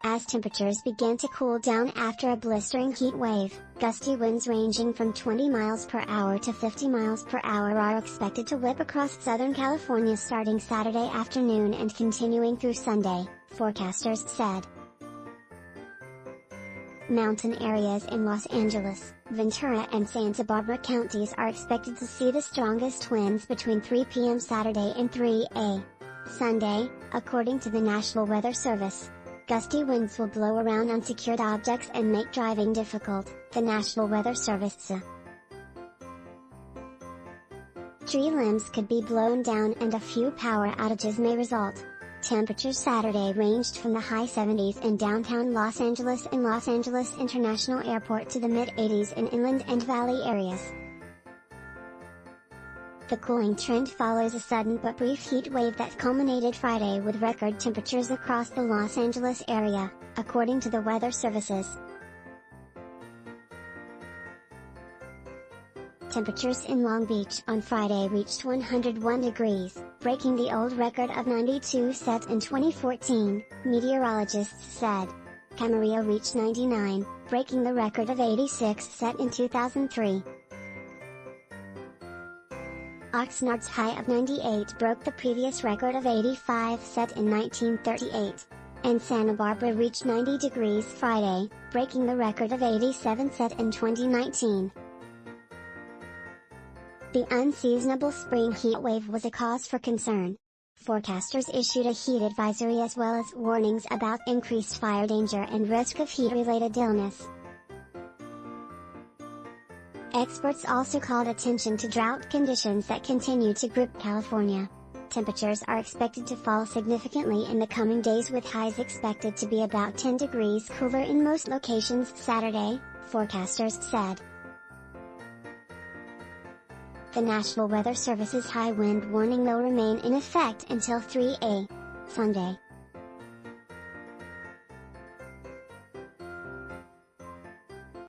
As temperatures begin to cool down after a blistering heat wave, gusty winds ranging from 20 miles per hour to 50 miles per hour are expected to whip across Southern California starting Saturday afternoon and continuing through Sunday, forecasters said. Mountain areas in Los Angeles, Ventura and Santa Barbara counties are expected to see the strongest winds between 3 p.m. Saturday and 3 a. Sunday, according to the National Weather Service. Gusty winds will blow around unsecured objects and make driving difficult, the National Weather Service said. Tree limbs could be blown down and a few power outages may result. Temperatures Saturday ranged from the high 70s in downtown Los Angeles and Los Angeles International Airport to the mid-80s in inland and valley areas. The cooling trend follows a sudden but brief heat wave that culminated Friday with record temperatures across the Los Angeles area, according to the weather services. Temperatures in Long Beach on Friday reached 101 degrees, breaking the old record of 92 set in 2014, meteorologists said. Camarillo reached 99, breaking the record of 86 set in 2003. Oxnard's high of 98 broke the previous record of 85 set in 1938. And Santa Barbara reached 90 degrees Friday, breaking the record of 87 set in 2019. The unseasonable spring heat wave was a cause for concern. Forecasters issued a heat advisory as well as warnings about increased fire danger and risk of heat-related illness. Experts also called attention to drought conditions that continue to grip California. Temperatures are expected to fall significantly in the coming days with highs expected to be about 10 degrees cooler in most locations Saturday, forecasters said. The National Weather Service's high wind warning will remain in effect until 3 a. Sunday.